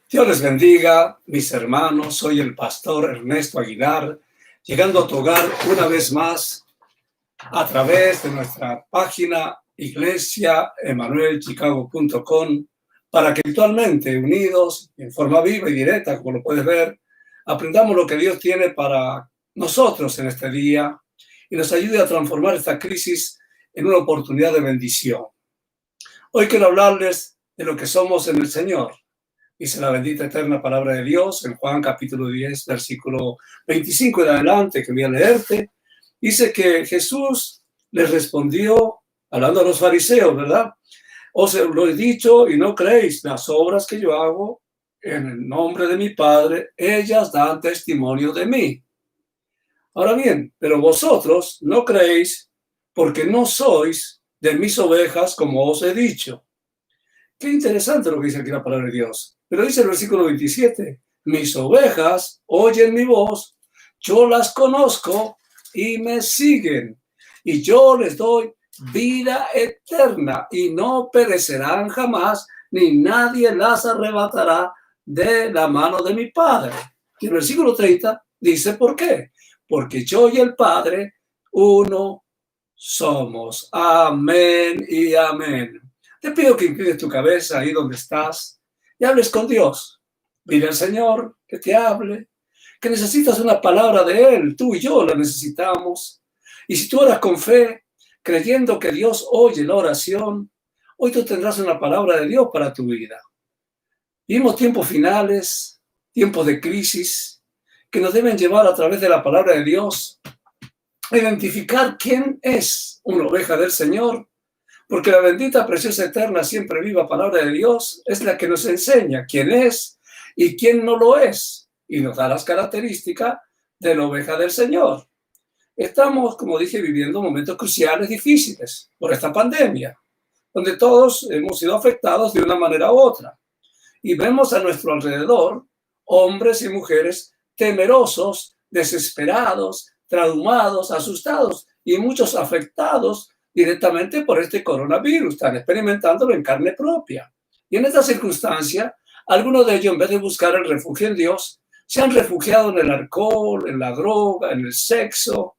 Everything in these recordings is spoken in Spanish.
Dios les bendiga, mis hermanos. Soy el pastor Ernesto Aguilar, llegando a tu hogar una vez más a través de nuestra página iglesiaemanuelchicago.com para que virtualmente, unidos, en forma viva y directa, como lo puedes ver, aprendamos lo que Dios tiene para nosotros en este día y nos ayude a transformar esta crisis en una oportunidad de bendición. Hoy quiero hablarles de lo que somos en el Señor. Dice la bendita eterna palabra de Dios en Juan capítulo 10, versículo 25 en adelante, que voy a leerte. Dice que Jesús les respondió, hablando a los fariseos, ¿verdad? Os lo he dicho y no creéis, las obras que yo hago en el nombre de mi Padre, ellas dan testimonio de mí. Ahora bien, pero vosotros no creéis porque no sois de mis ovejas, como os he dicho. Qué interesante lo que dice aquí la palabra de Dios. Pero dice el versículo 27, mis ovejas oyen mi voz, yo las conozco y me siguen. Y yo les doy vida eterna y no perecerán jamás, ni nadie las arrebatará de la mano de mi Padre. Y el versículo 30 dice, ¿por qué? Porque yo y el Padre, uno somos. Amén y amén. Te pido que inclines tu cabeza ahí donde estás y hables con Dios. Dile al Señor que te hable, que necesitas una palabra de Él. Tú y yo la necesitamos. Y si tú oras con fe, creyendo que Dios oye la oración, hoy tú tendrás una palabra de Dios para tu vida. Vivimos tiempos finales, tiempos de crisis, que nos deben llevar a través de la palabra de Dios a identificar quién es una oveja del Señor. Porque la bendita, preciosa, eterna, siempre viva palabra de Dios es la que nos enseña quién es y quién no lo es. Y nos da las características de la oveja del Señor. Estamos, como dije, viviendo momentos cruciales, difíciles por esta pandemia, donde todos hemos sido afectados de una manera u otra. Y vemos a nuestro alrededor hombres y mujeres temerosos, desesperados, traumados, asustados y muchos afectados directamente por este coronavirus, están experimentándolo en carne propia. Y en esta circunstancia, algunos de ellos, en vez de buscar el refugio en Dios, se han refugiado en el alcohol, en la droga, en el sexo,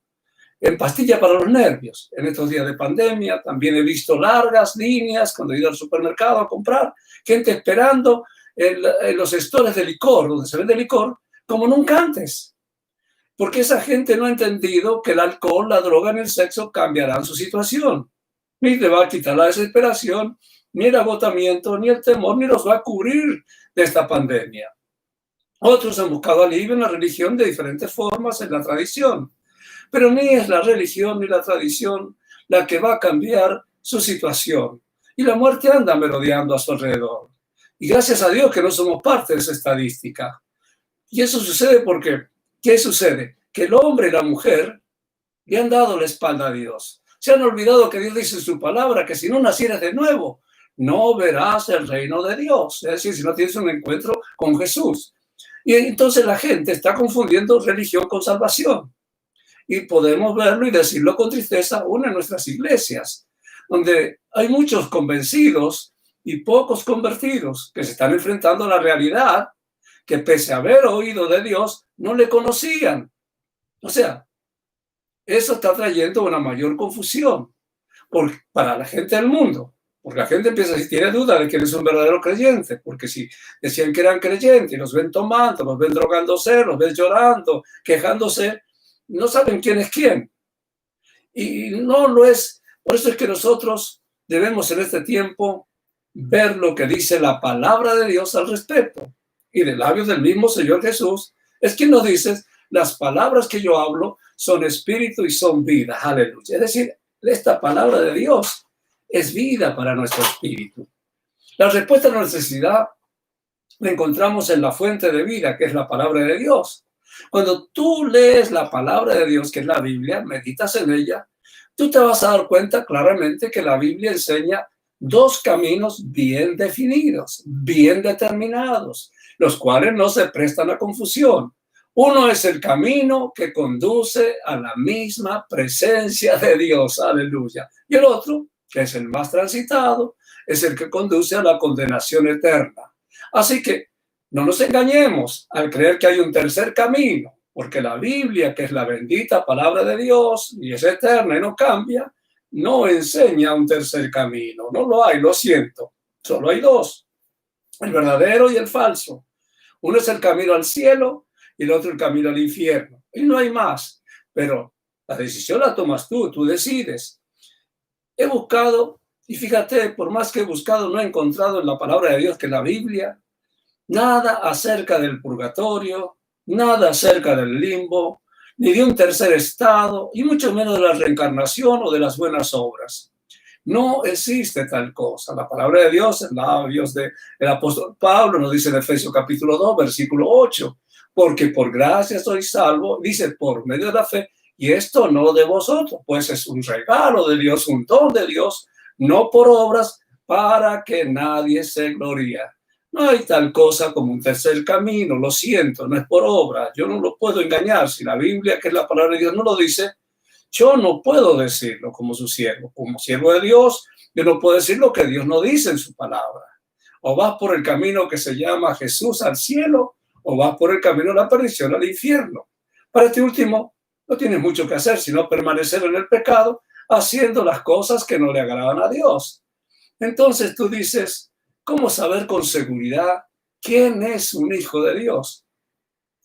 en pastilla para los nervios. En estos días de pandemia también he visto largas líneas cuando he ido al supermercado a comprar, gente esperando en los stores de licor, donde se vende licor, como nunca antes. Porque esa gente no ha entendido que el alcohol, la droga y el sexo cambiarán su situación. Ni le va a quitar la desesperación, ni el agotamiento, ni el temor, ni los va a cubrir de esta pandemia. Otros han buscado alivio en la religión de diferentes formas, en la tradición. Pero ni es la religión ni la tradición la que va a cambiar su situación. Y la muerte anda merodeando a su alrededor. Y gracias a Dios que no somos parte de esa estadística. Y eso sucede porque, ¿qué sucede? Que el hombre y la mujer le han dado la espalda a Dios. Se han olvidado que Dios dice en su palabra que si no nacieres de nuevo, no verás el reino de Dios. Es decir, si no tienes un encuentro con Jesús. Y entonces la gente está confundiendo religión con salvación. Y podemos verlo y decirlo con tristeza aún en nuestras iglesias, donde hay muchos convencidos y pocos convertidos que se están enfrentando a la realidad que pese a haber oído de Dios, no le conocían. O sea, eso está trayendo una mayor confusión para la gente del mundo. Porque la gente empieza, si tiene duda de que eres un verdadero creyente, porque si decían que eran creyentes y los ven tomando, los ven drogándose, los ven llorando, quejándose, no saben quién es quién. Y no lo es. Por eso es que nosotros debemos en este tiempo ver lo que dice la palabra de Dios al respecto. Y de labios del mismo Señor Jesús es quien nos dice, las palabras que yo hablo son espíritu y son vida. Aleluya. Es decir, esta palabra de Dios es vida para nuestro espíritu. La respuesta a la necesidad la encontramos en la fuente de vida, que es la palabra de Dios. Cuando tú lees la palabra de Dios, que es la Biblia, meditas en ella, tú te vas a dar cuenta claramente que la Biblia enseña dos caminos bien definidos, bien determinados, los cuales no se prestan a confusión. Uno es el camino que conduce a la misma presencia de Dios, aleluya. Y el otro, que es el más transitado, es el que conduce a la condenación eterna. Así que No nos engañemos al creer que hay un tercer camino, porque la Biblia, que es la bendita palabra de Dios y es eterna y no cambia, no enseña un tercer camino. No lo hay, lo siento. Solo hay dos, el verdadero y el falso. Uno es el camino al cielo y el otro el camino al infierno. Y no hay más. Pero la decisión la tomas tú decides. He buscado, y fíjate, por más que he buscado, no he encontrado en la palabra de Dios, que en la Biblia, nada acerca del purgatorio, nada acerca del limbo, ni de un tercer estado, y mucho menos de la reencarnación o de las buenas obras. No existe tal cosa. La palabra de Dios, en labios del apóstol Pablo, nos dice en Efesios capítulo 2, versículo 8, porque por gracia sois salvo, dice, por medio de la fe, y esto no de vosotros, pues es un regalo de Dios, un don de Dios, no por obras, para que nadie se gloríe. No hay tal cosa como un tercer camino, lo siento, no es por obra, yo no lo puedo engañar. Si la Biblia, que es la palabra de Dios, no lo dice, yo no puedo decirlo como su siervo. Como siervo de Dios, yo no puedo decir lo que Dios no dice en su palabra. O vas por el camino que se llama Jesús al cielo, o vas por el camino de la perdición al infierno. Para este último, no tienes mucho que hacer, sino permanecer en el pecado, haciendo las cosas que no le agradan a Dios. Entonces tú dices, ¿cómo saber con seguridad quién es un hijo de Dios?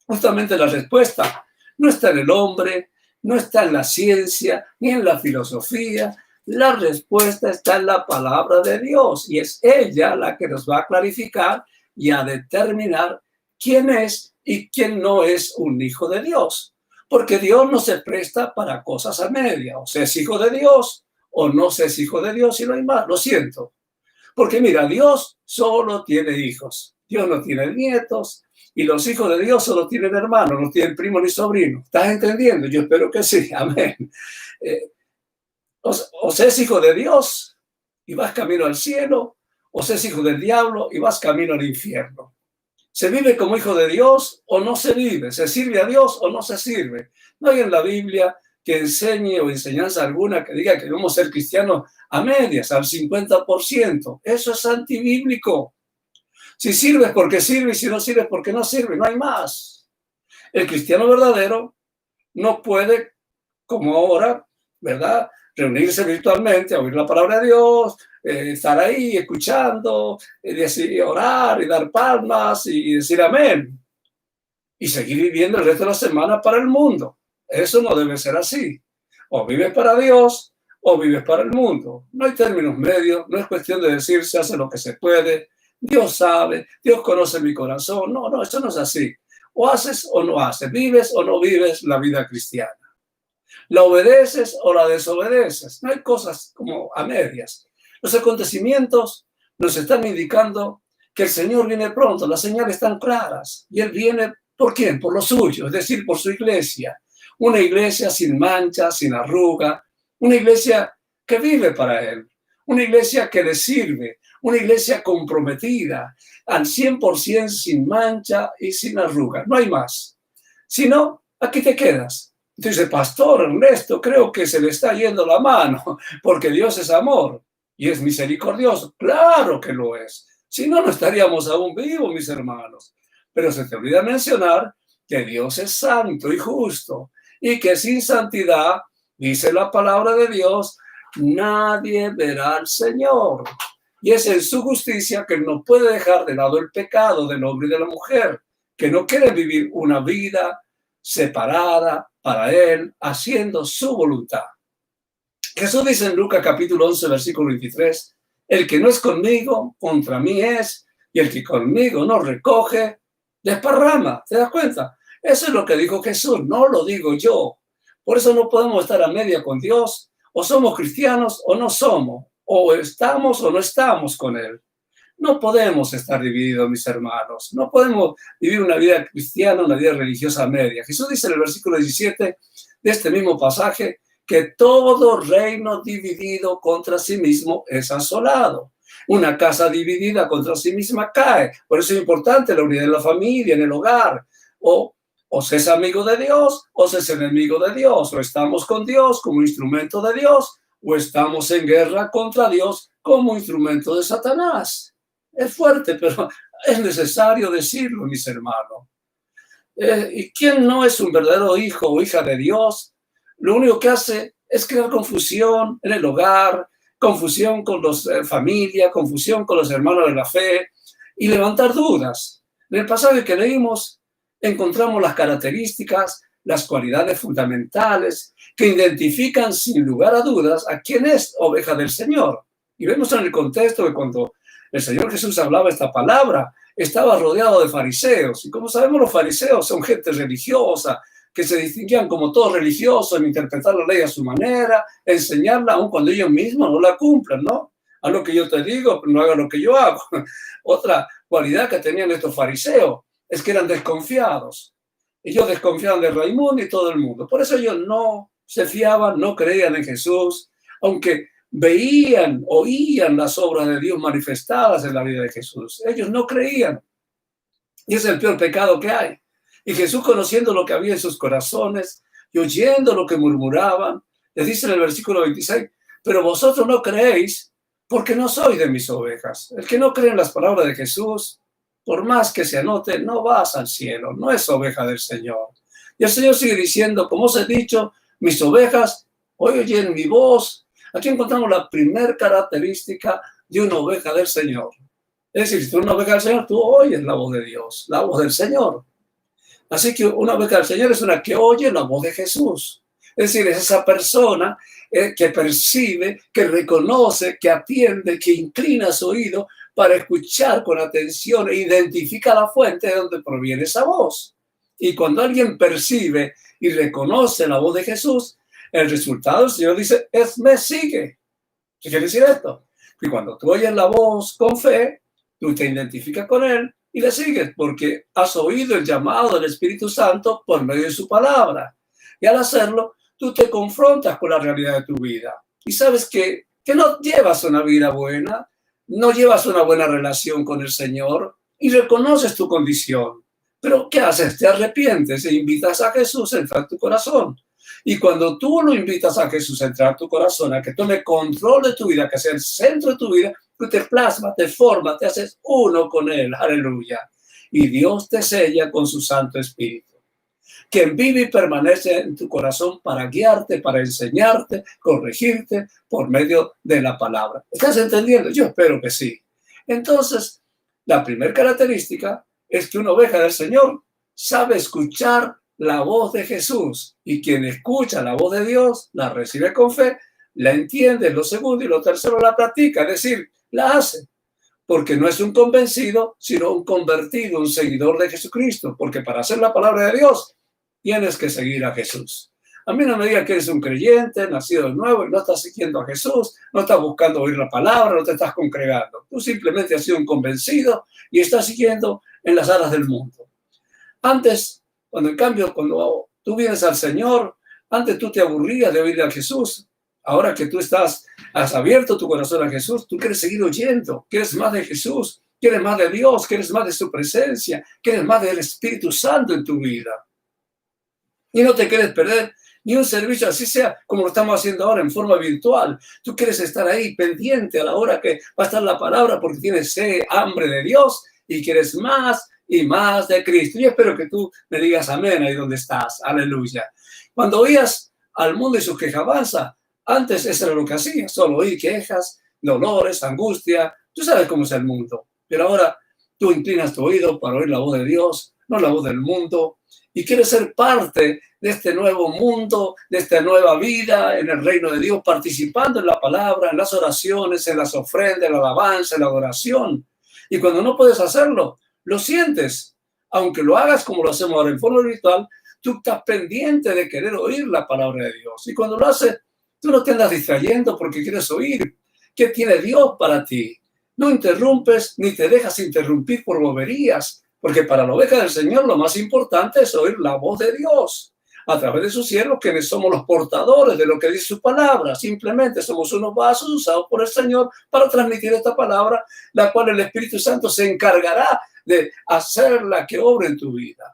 Justamente la respuesta no está en el hombre, no está en la ciencia, ni en la filosofía. La respuesta está en la palabra de Dios y es ella la que nos va a clarificar y a determinar quién es y quién no es un hijo de Dios. Porque Dios no se presta para cosas a media. O se es hijo de Dios o no se es hijo de Dios y no hay más. Lo siento. Porque mira, Dios solo tiene hijos. Dios no tiene nietos. Y los hijos de Dios solo tienen hermanos, no tienen primo ni sobrino. ¿Estás entendiendo? Yo espero que sí. Amén. O seas hijo de Dios y vas camino al cielo, o seas hijo del diablo y vas camino al infierno. ¿Se vive como hijo de Dios o no se vive? ¿Se sirve a Dios o no se sirve? No hay en la Biblia que enseñe o enseñanza alguna que diga que debemos ser cristianos a medias, al 50%. Eso es antibíblico. Si sirves porque sirve y si no sirves porque no sirve, no hay más. El cristiano verdadero no puede, como ahora, ¿verdad?, reunirse virtualmente, oír la palabra de Dios, estar ahí escuchando, decir, orar y dar palmas y decir amén. Y seguir viviendo el resto de la semana para el mundo. Eso no debe ser así. O vives para Dios o vives para el mundo. No hay términos medios, no es cuestión de decir se hace lo que se puede. Dios sabe, Dios conoce mi corazón. No, eso no es así. O haces o no haces, vives o no vives la vida cristiana. La obedeces o la desobedeces. No hay cosas como a medias. Los acontecimientos nos están indicando que el Señor viene pronto. Las señales están claras. Y Él viene, ¿por quién? Por lo suyo, es decir, por su iglesia. Una iglesia sin mancha, sin arruga. Una iglesia que vive para Él. Una iglesia que le sirve. Una iglesia comprometida al 100% sin mancha y sin arruga. No hay más. Si no, aquí te quedas. Entonces, pastor Ernesto, creo que se le está yendo la mano, porque Dios es amor y es misericordioso. Claro que lo es. Si no, no estaríamos aún vivos, mis hermanos. Pero se te olvida mencionar que Dios es santo y justo y que sin santidad, dice la palabra de Dios, nadie verá al Señor. Y es en su justicia que no puede dejar de lado el pecado del hombre y de la mujer, que no quieren vivir una vida separada para Él, haciendo su voluntad. Jesús dice en Lucas capítulo 11, versículo 23, el que no es conmigo, contra mí es, y el que conmigo no recoge, desparrama. ¿Te das cuenta? Eso es lo que dijo Jesús, no lo digo yo. Por eso no podemos estar a media con Dios. O somos cristianos o no somos. O estamos o no estamos con Él. No podemos estar divididos, mis hermanos. No podemos vivir una vida cristiana, una vida religiosa media. Jesús dice en el versículo 17 de este mismo pasaje que todo reino dividido contra sí mismo es asolado. Una casa dividida contra sí misma cae. Por eso es importante la unidad de la familia, en el hogar. O se es amigo de Dios o se es enemigo de Dios. O estamos con Dios como instrumento de Dios o estamos en guerra contra Dios como instrumento de Satanás. Es fuerte, pero Es necesario decirlo, mis hermanos. ¿Y quién no es un verdadero hijo o hija de Dios? Lo único que hace es crear confusión en el hogar, confusión con los familia, confusión con los hermanos de la fe y levantar dudas. En el pasaje que leímos encontramos las características, las cualidades fundamentales que identifican sin lugar a dudas a quién es oveja del Señor. Y vemos en el contexto que cuando el Señor Jesús hablaba esta palabra, estaba rodeado de fariseos. Y como sabemos, los fariseos son gente religiosa, que se distinguían como todos religiosos en interpretar la ley a su manera, enseñarla aun cuando ellos mismos no la cumplan, ¿no? Haz lo que yo te digo, pero no hagas lo que yo hago. Otra cualidad que tenían estos fariseos es que eran desconfiados. Ellos desconfiaban de Raimundo y todo el mundo. Por eso ellos no se fiaban, no creían en Jesús, aunque veían, oían las obras de Dios manifestadas en la vida de Jesús. Ellos no creían. Y es el peor pecado que hay. Y Jesús, conociendo lo que había en sus corazones y oyendo lo que murmuraban, les dice en el versículo 26, pero vosotros no creéis porque no sois de mis ovejas. El que no cree en las palabras de Jesús, por más que se anote, no vas al cielo, no es oveja del Señor. Y el Señor sigue diciendo, como os he dicho, mis ovejas oyen mi voz. Aquí encontramos la primera característica de una oveja del Señor. Es decir, si tú eres una oveja del Señor, tú oyes la voz de Dios, la voz del Señor. Así que una oveja del Señor es una que oye la voz de Jesús. Es decir, es esa persona que percibe, que reconoce, que atiende, que inclina su oído para escuchar con atención e identifica la fuente de donde proviene esa voz. Y cuando alguien percibe y reconoce la voz de Jesús, el resultado, el Señor dice, me sigue. ¿Qué quiere decir esto? Que cuando tú oyes la voz con fe, tú te identificas con Él y le sigues porque has oído el llamado del Espíritu Santo por medio de su palabra. Y al hacerlo, tú te confrontas con la realidad de tu vida. Y sabes que no llevas una vida buena, no llevas una buena relación con el Señor y reconoces tu condición. Pero ¿qué haces? Te arrepientes e invitas a Jesús a entrar en tu corazón. Y cuando tú lo invitas a Jesús a entrar en tu corazón, a que tome control de tu vida, que sea el centro de tu vida, tú te plasmas, te formas, te haces uno con Él. Aleluya. Y Dios te sella con su Santo Espíritu, quien vive y permanece en tu corazón para guiarte, para enseñarte, corregirte por medio de la palabra. ¿Estás entendiendo? Yo espero que sí. Entonces, la primera característica es que una oveja del Señor sabe escuchar la voz de Jesús, y quien escucha la voz de Dios la recibe con fe, la entiende. Lo segundo y lo tercero, la practica, es decir, la hace, porque no es un convencido, sino un convertido, un seguidor de Jesucristo, porque para hacer la palabra de Dios tienes que seguir a Jesús. A mí no me digas que eres un creyente, nacido de nuevo, y no estás siguiendo a Jesús, no estás buscando oír la palabra, no te estás congregando. Tú simplemente has sido un convencido y estás siguiendo en las alas del mundo. Antes, cuando tú vienes al Señor, antes tú te aburrías de oír a Jesús. Ahora que tú has abierto tu corazón a Jesús, tú quieres seguir oyendo, quieres más de Jesús, quieres más de Dios, quieres más de su presencia, quieres más del Espíritu Santo en tu vida. Y no te quieres perder ni un servicio, así sea como lo estamos haciendo ahora en forma virtual. Tú quieres estar ahí pendiente a la hora que va a estar la palabra porque tienes sed, hambre de Dios y quieres más y más de Cristo. Y espero que tú me digas amén ahí donde estás. Aleluya. Cuando oías al mundo y sus quejabanzas, antes eso era lo que hacías, solo oír quejas, dolores, angustia. Tú sabes cómo es el mundo. Pero ahora tú inclinas tu oído para oír la voz de Dios, no la voz del mundo. Y quieres ser parte de este nuevo mundo, de esta nueva vida en el reino de Dios, participando en la palabra, en las oraciones, en las ofrendas, en la alabanza, en la adoración. Y cuando no puedes hacerlo, lo sientes. Aunque lo hagas como lo hacemos ahora en forma virtual, tú estás pendiente de querer oír la palabra de Dios. Y cuando lo haces, tú no te andas distrayendo porque quieres oír qué tiene Dios para ti. No interrumpes ni te dejas interrumpir por boberías. Porque para la oveja del Señor lo más importante es oír la voz de Dios a través de sus siervos, quienes somos los portadores de lo que dice su palabra. Simplemente somos unos vasos usados por el Señor para transmitir esta palabra, la cual el Espíritu Santo se encargará de hacerla que obre en tu vida.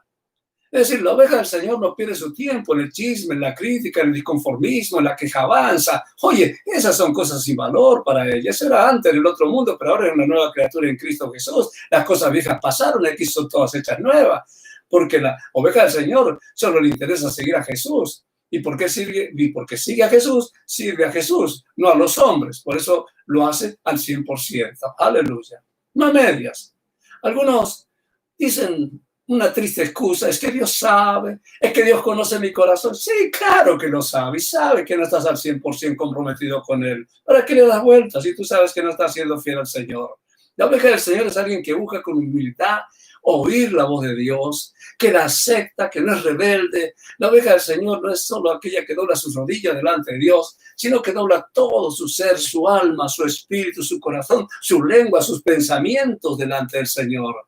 Es decir, la oveja del Señor no pierde su tiempo en el chisme, en la crítica, en el disconformismo, en la quejabanza. Oye, esas son cosas sin valor para ella. Eso era antes en el otro mundo, pero ahora es una nueva criatura en Cristo Jesús. Las cosas viejas pasaron, aquí son todas hechas nuevas. Porque la oveja del Señor solo le interesa seguir a Jesús. ¿Y por qué sigue? Y porque sigue a Jesús, sirve a Jesús, no a los hombres. Por eso lo hace al 100%. Aleluya. No a medias. Algunos dicen una triste excusa, es que Dios sabe, es que Dios conoce mi corazón. Sí, claro que lo sabe, y sabe que no estás al 100% comprometido con Él. ¿Para qué le das vueltas si tú sabes que no estás siendo fiel al Señor? La oveja del Señor es alguien que busca con humildad oír la voz de Dios, que la acepta, que no es rebelde. La oveja del Señor no es solo aquella que dobla sus rodillas delante de Dios, sino que dobla todo su ser, su alma, su espíritu, su corazón, su lengua, sus pensamientos delante del Señor.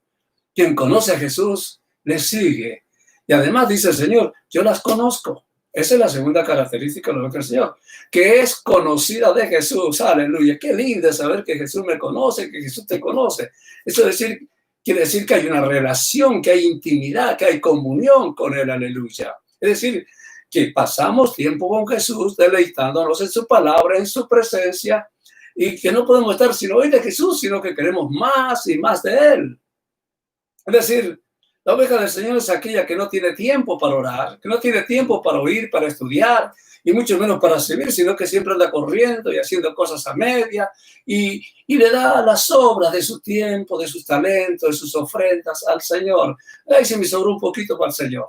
Quien conoce a Jesús, le sigue. Y además dice el Señor, yo las conozco. Esa es la segunda característica de la oveja del Señor, que es conocida de Jesús. Aleluya. Qué lindo saber que Jesús me conoce, que Jesús te conoce. Eso quiere decir que hay una relación, que hay intimidad, que hay comunión con Él. Aleluya. Es decir, que pasamos tiempo con Jesús, deleitándonos en su palabra, en su presencia, y que no podemos estar sin oír de Jesús, sino que queremos más y más de Él. Es decir, la oveja del Señor es aquella que no tiene tiempo para orar, que no tiene tiempo para oír, para estudiar, y mucho menos para servir, sino que siempre anda corriendo y haciendo cosas a media, y le da las obras de su tiempo, de sus talentos, de sus ofrendas al Señor. Ahí se me sobró un poquito para el Señor.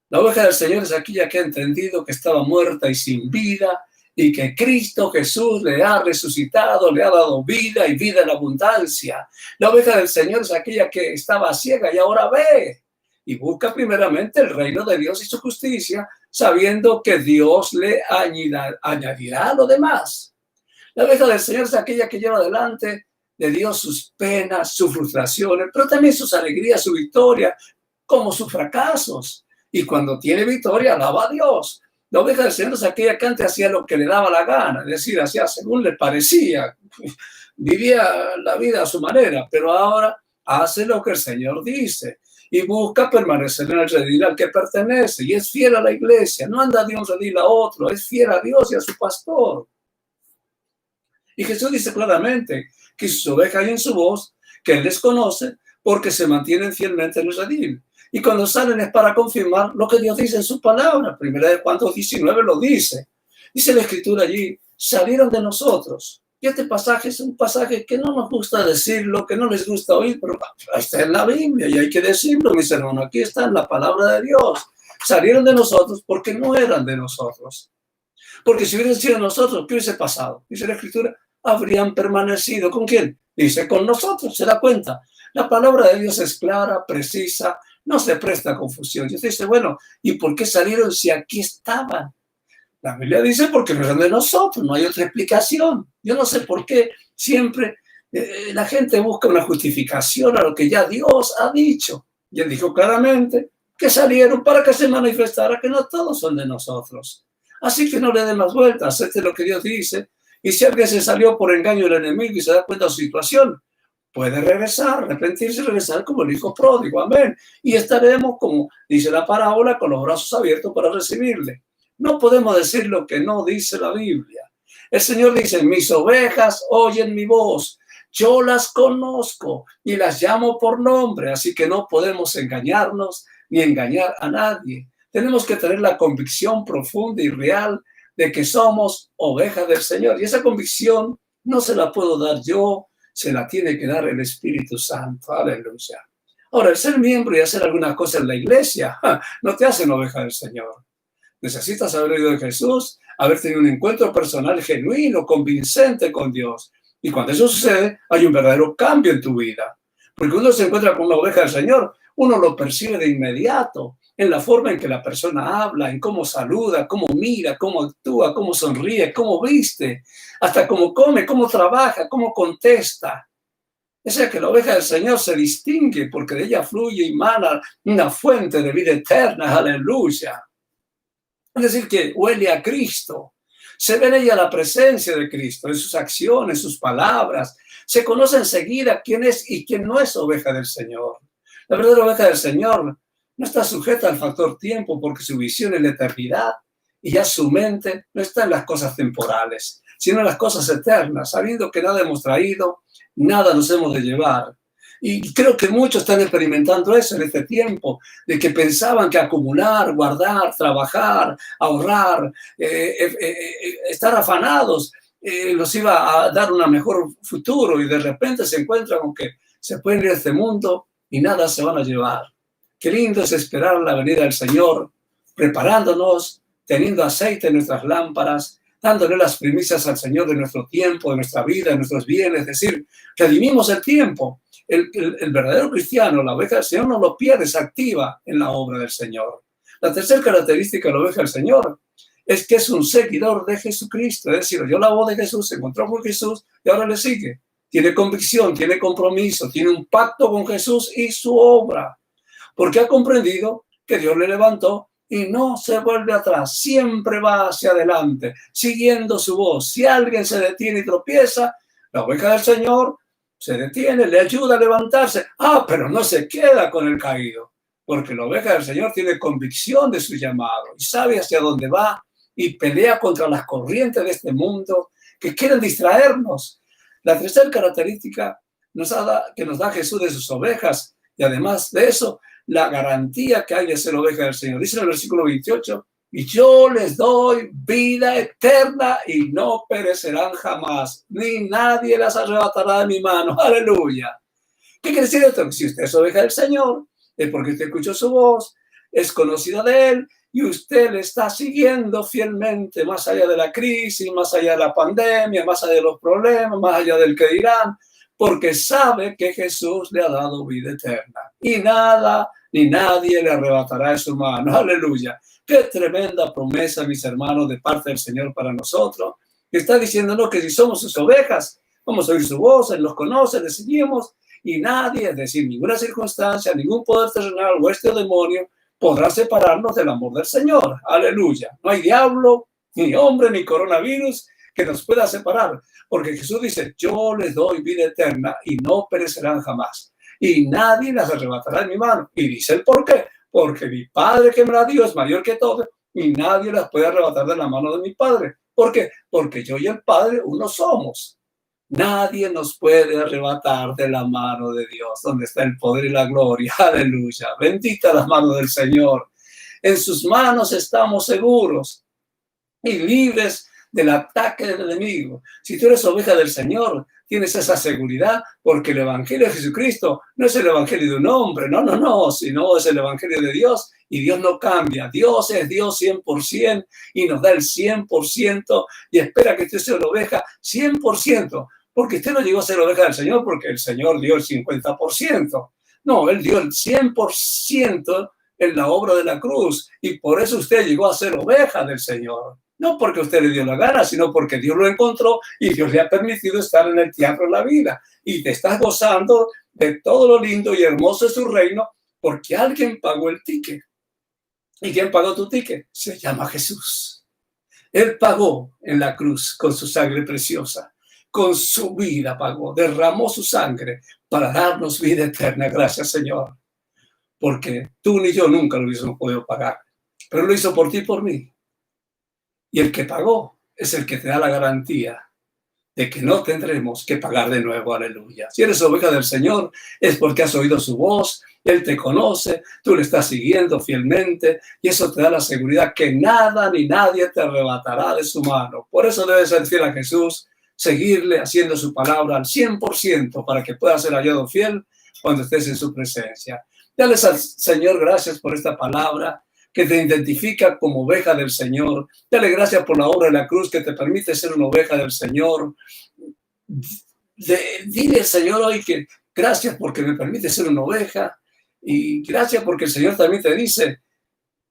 La oveja del Señor es aquella que ha entendido que estaba muerta y sin vida, y que Cristo Jesús le ha resucitado, le ha dado vida y vida en abundancia. La oveja del Señor es aquella que estaba ciega y ahora ve y busca primeramente el reino de Dios y su justicia, sabiendo que Dios le añadirá lo demás. La oveja del Señor es aquella que lleva delante de Dios sus penas, sus frustraciones, pero también sus alegrías, su victoria, como sus fracasos. Y cuando tiene victoria, alaba a Dios. La oveja del Señor es aquella que antes hacía lo que le daba la gana, es decir, hacía según le parecía, vivía la vida a su manera, pero ahora hace lo que el Señor dice y busca permanecer en el redil al que pertenece y es fiel a la iglesia, no anda de un redil a otro, es fiel a Dios y a su pastor. Y Jesús dice claramente que sus ovejas oyen su voz, que Él les conoce, porque se mantienen fielmente en el redil. Y cuando salen es para confirmar lo que Dios dice en su palabra. Primera de Juan 19 lo dice. Dice la Escritura allí, salieron de nosotros. Y este pasaje es un pasaje que no nos gusta decirlo, que no les gusta oír, pero está en la Biblia y hay que decirlo, mis hermanos. Aquí está en la palabra de Dios. Salieron de nosotros porque no eran de nosotros. Porque si hubieran sido nosotros, ¿qué hubiese pasado? Dice la Escritura, habrían permanecido. ¿Con quién? Dice, con nosotros, se da cuenta. La palabra de Dios es clara, precisa, no se presta a confusión. Y usted dice, bueno, ¿y por qué salieron si aquí estaban? La Biblia dice porque no eran de nosotros, no hay otra explicación. Yo no sé por qué siempre la gente busca una justificación a lo que ya Dios ha dicho. Y Él dijo claramente que salieron para que se manifestara que no todos son de nosotros. Así que no le den más vueltas, este es lo que Dios dice. Y si alguien se salió por engaño del enemigo y se da cuenta de su situación, puede regresar, arrepentirse y regresar como el hijo pródigo, amén. Y estaremos, como dice la parábola, con los brazos abiertos para recibirle. No podemos decir lo que no dice la Biblia. El Señor dice, mis ovejas oyen mi voz, yo las conozco y las llamo por nombre, así que no podemos engañarnos ni engañar a nadie. Tenemos que tener la convicción profunda y real de que somos ovejas del Señor. Y esa convicción no se la puedo dar yo, se la tiene que dar el Espíritu Santo. Aleluya. Ahora, el ser miembro y hacer algunas cosas en la iglesia no te hacen oveja del Señor. Necesitas haber oído de Jesús, haber tenido un encuentro personal genuino, convincente con Dios. Y cuando eso sucede, hay un verdadero cambio en tu vida. Porque uno se encuentra con la oveja del Señor, uno lo percibe de inmediato, en la forma en que la persona habla, en cómo saluda, cómo mira, cómo actúa, cómo sonríe, cómo viste, hasta cómo come, cómo trabaja, cómo contesta. Es decir, que la oveja del Señor se distingue porque de ella fluye y mana una fuente de vida eterna. Aleluya. Es decir, que huele a Cristo. Se ve en ella la presencia de Cristo, en sus acciones, sus palabras. Se conoce enseguida quién es y quién no es oveja del Señor. La verdadera oveja del Señor no está sujeta al factor tiempo porque su visión es la eternidad y ya su mente no está en las cosas temporales, sino en las cosas eternas, sabiendo que nada hemos traído, nada nos hemos de llevar. Y creo que muchos están experimentando eso en este tiempo, de que pensaban que acumular, guardar, trabajar, ahorrar, estar afanados, los iba a dar un mejor futuro y de repente se encuentran con que se pueden ir a este mundo y nada se van a llevar. Qué lindo es esperar la venida del Señor, preparándonos, teniendo aceite en nuestras lámparas, dándole las primicias al Señor de nuestro tiempo, de nuestra vida, de nuestros bienes, es decir, redimimos el tiempo. El verdadero cristiano, la oveja del Señor, no lo pierde, se activa en la obra del Señor. La tercera característica de la oveja del Señor es que es un seguidor de Jesucristo, es decir, oyó la voz de Jesús, se encontró con Jesús y ahora le sigue. Tiene convicción, tiene compromiso, tiene un pacto con Jesús y su obra, porque ha comprendido que Dios le levantó y no se vuelve atrás, siempre va hacia adelante, siguiendo su voz. Si alguien se detiene y tropieza, la oveja del Señor se detiene, le ayuda a levantarse. Pero no se queda con el caído, porque la oveja del Señor tiene convicción de su llamado y sabe hacia dónde va y pelea contra las corrientes de este mundo que quieren distraernos. La tercera característica que nos da Jesús de sus ovejas, y además de eso, la garantía que hay de ser oveja del Señor. Dice en el versículo 28, y yo les doy vida eterna y no perecerán jamás, ni nadie las arrebatará de mi mano. Aleluya. ¿Qué quiere decir esto? Que si usted es oveja del Señor, es porque usted escuchó su voz, es conocida de Él, y usted le está siguiendo fielmente, más allá de la crisis, más allá de la pandemia, más allá de los problemas, más allá del que dirán, porque sabe que Jesús le ha dado vida eterna. Y nada ni nadie le arrebatará de su mano. Aleluya. Qué tremenda promesa, mis hermanos, de parte del Señor para nosotros. Que está diciéndonos que si somos sus ovejas, vamos a oír su voz, Él nos conoce, le seguimos, y nadie, es decir, ninguna circunstancia, ningún poder terrenal, hueste o demonio, podrá separarnos del amor del Señor. Aleluya. No hay diablo, ni hombre, ni coronavirus que nos pueda separar. Porque Jesús dice, yo les doy vida eterna y no perecerán jamás. Y nadie las arrebatará de mi mano. Y dice el por qué. Porque mi Padre que me la dio es mayor que todo y nadie las puede arrebatar de la mano de mi Padre. ¿Por qué? Porque yo y el Padre uno somos. Nadie nos puede arrebatar de la mano de Dios, donde está el poder y la gloria. Aleluya. Bendita la mano del Señor. En sus manos estamos seguros y libres del ataque del enemigo. Si tú eres oveja del Señor, tienes esa seguridad, porque el Evangelio de Jesucristo no es el Evangelio de un hombre, no, sino es el Evangelio de Dios, y Dios no cambia. Dios es Dios 100% y nos da el 100% y espera que usted sea una oveja 100%, porque usted no llegó a ser oveja del Señor porque el Señor dio el 50%. No, Él dio el 100% en la obra de la cruz, y por eso usted llegó a ser oveja del Señor. No porque usted le dio la gana, sino porque Dios lo encontró y Dios le ha permitido estar en el teatro de la vida. Y te estás gozando de todo lo lindo y hermoso de su reino porque alguien pagó el ticket. ¿Y quién pagó tu ticket? Se llama Jesús. Él pagó en la cruz con su sangre preciosa. Con su vida pagó, derramó su sangre para darnos vida eterna. Gracias, Señor. Porque tú ni yo nunca lo hubiésemos podido pagar. Pero lo hizo por ti y por mí. Y el que pagó es el que te da la garantía de que no tendremos que pagar de nuevo. Aleluya. Si eres oveja del Señor, es porque has oído su voz, Él te conoce, tú le estás siguiendo fielmente, y eso te da la seguridad que nada ni nadie te arrebatará de su mano. Por eso debes ser fiel a Jesús, seguirle haciendo su palabra al 100% para que puedas ser hallado fiel cuando estés en su presencia. Dale al Señor gracias por esta palabra que te identifica como oveja del Señor. Dale gracias por la obra de la cruz que te permite ser una oveja del Señor. Dile al Señor hoy que gracias porque me permite ser una oveja, y gracias porque el Señor también te dice,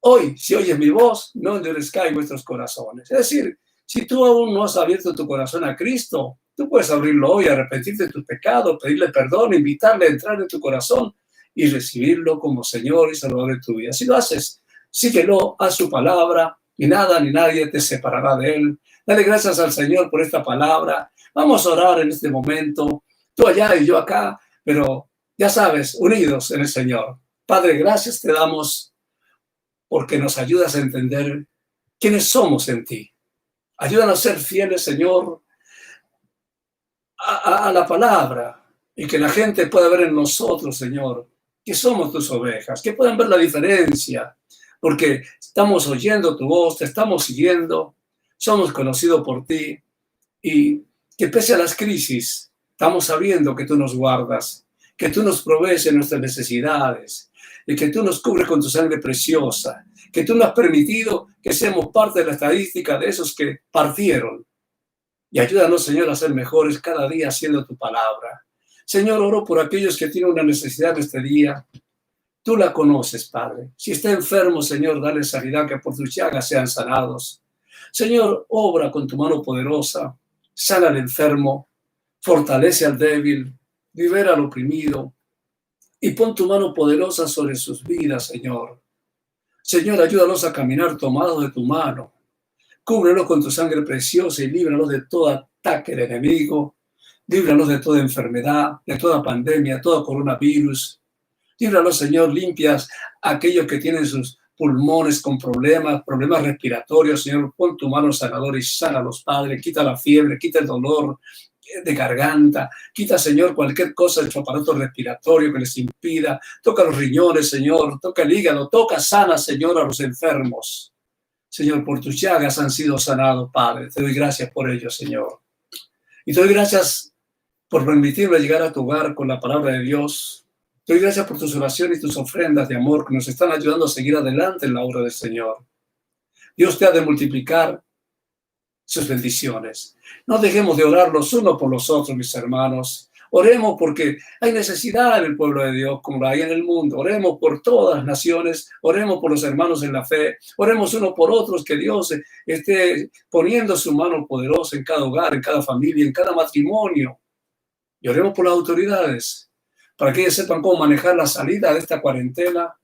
hoy, si oyes mi voz, no endurezcáis vuestros corazones. Es decir, si tú aún no has abierto tu corazón a Cristo, tú puedes abrirlo hoy, arrepentirte de tus pecados, pedirle perdón, invitarle a entrar en tu corazón y recibirlo como Señor y Salvador de tu vida. Si lo haces, síguelo, haz su palabra y nada ni nadie te separará de Él. Dale gracias al Señor por esta palabra. Vamos a orar en este momento, tú allá y yo acá, pero ya sabes, unidos en el Señor. Padre, gracias te damos porque nos ayudas a entender quiénes somos en ti. Ayúdanos a ser fieles, Señor, a la palabra y que la gente pueda ver en nosotros, Señor, que somos tus ovejas, que puedan ver la diferencia, porque estamos oyendo tu voz, te estamos siguiendo, somos conocidos por ti y que pese a las crisis, estamos sabiendo que tú nos guardas, que tú nos provees en nuestras necesidades y que tú nos cubres con tu sangre preciosa, que tú nos has permitido que seamos parte de la estadística de esos que partieron. Y ayúdanos, Señor, a ser mejores cada día haciendo tu palabra. Señor, oro por aquellos que tienen una necesidad este día. Tú la conoces, Padre. Si está enfermo, Señor, dale sanidad, que por tus llagas sean sanados. Señor, obra con tu mano poderosa. Sana al enfermo, fortalece al débil, libera al oprimido y pon tu mano poderosa sobre sus vidas, Señor. Señor, ayúdalos a caminar tomados de tu mano. Cúbrelos con tu sangre preciosa y líbralos de todo ataque del enemigo. Líbralos de toda enfermedad, de toda pandemia, de todo coronavirus. Líbralos, Señor, limpias a aquellos que tienen sus pulmones con problemas respiratorios. Señor, pon tu mano sanadora y sana a los padres. Quita la fiebre, quita el dolor de garganta. Quita, Señor, cualquier cosa de su aparato respiratorio que les impida. Toca los riñones, Señor. Toca el hígado. Toca, sana, Señor, a los enfermos. Señor, por tus llagas han sido sanados, Padre. Te doy gracias por ello, Señor. Y te doy gracias por permitirme llegar a tu hogar con la palabra de Dios. Te doy gracias por tus oraciones y tus ofrendas de amor que nos están ayudando a seguir adelante en la obra del Señor. Dios te ha de multiplicar sus bendiciones. No dejemos de orar los unos por los otros, mis hermanos. Oremos porque hay necesidad en el pueblo de Dios como la hay en el mundo. Oremos por todas las naciones. Oremos por los hermanos en la fe. Oremos unos por otros, que Dios esté poniendo su mano poderosa en cada hogar, en cada familia, en cada matrimonio. Y oremos por las autoridades para que ellos sepan cómo manejar la salida de esta cuarentena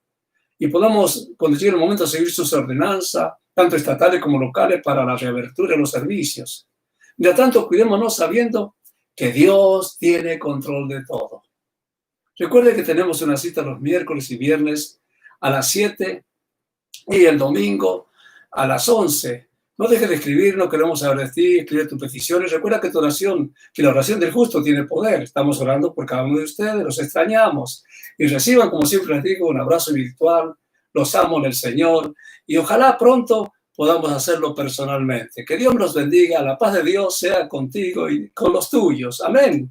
y podamos, cuando llegue el momento, seguir sus ordenanzas, tanto estatales como locales, para la reapertura de los servicios. Mientras tanto, cuidémonos sabiendo que Dios tiene control de todo. Recuerde que tenemos una cita los miércoles y viernes a las 7 y el domingo a las 11. No dejes de escribirnos, queremos saber de ti, escribe tus peticiones. Recuerda que tu oración, que la oración del justo tiene poder. Estamos orando por cada uno de ustedes, los extrañamos. Y reciban, como siempre les digo, un abrazo virtual. Los amo en el Señor y ojalá pronto podamos hacerlo personalmente. Que Dios nos bendiga, la paz de Dios sea contigo y con los tuyos. Amén.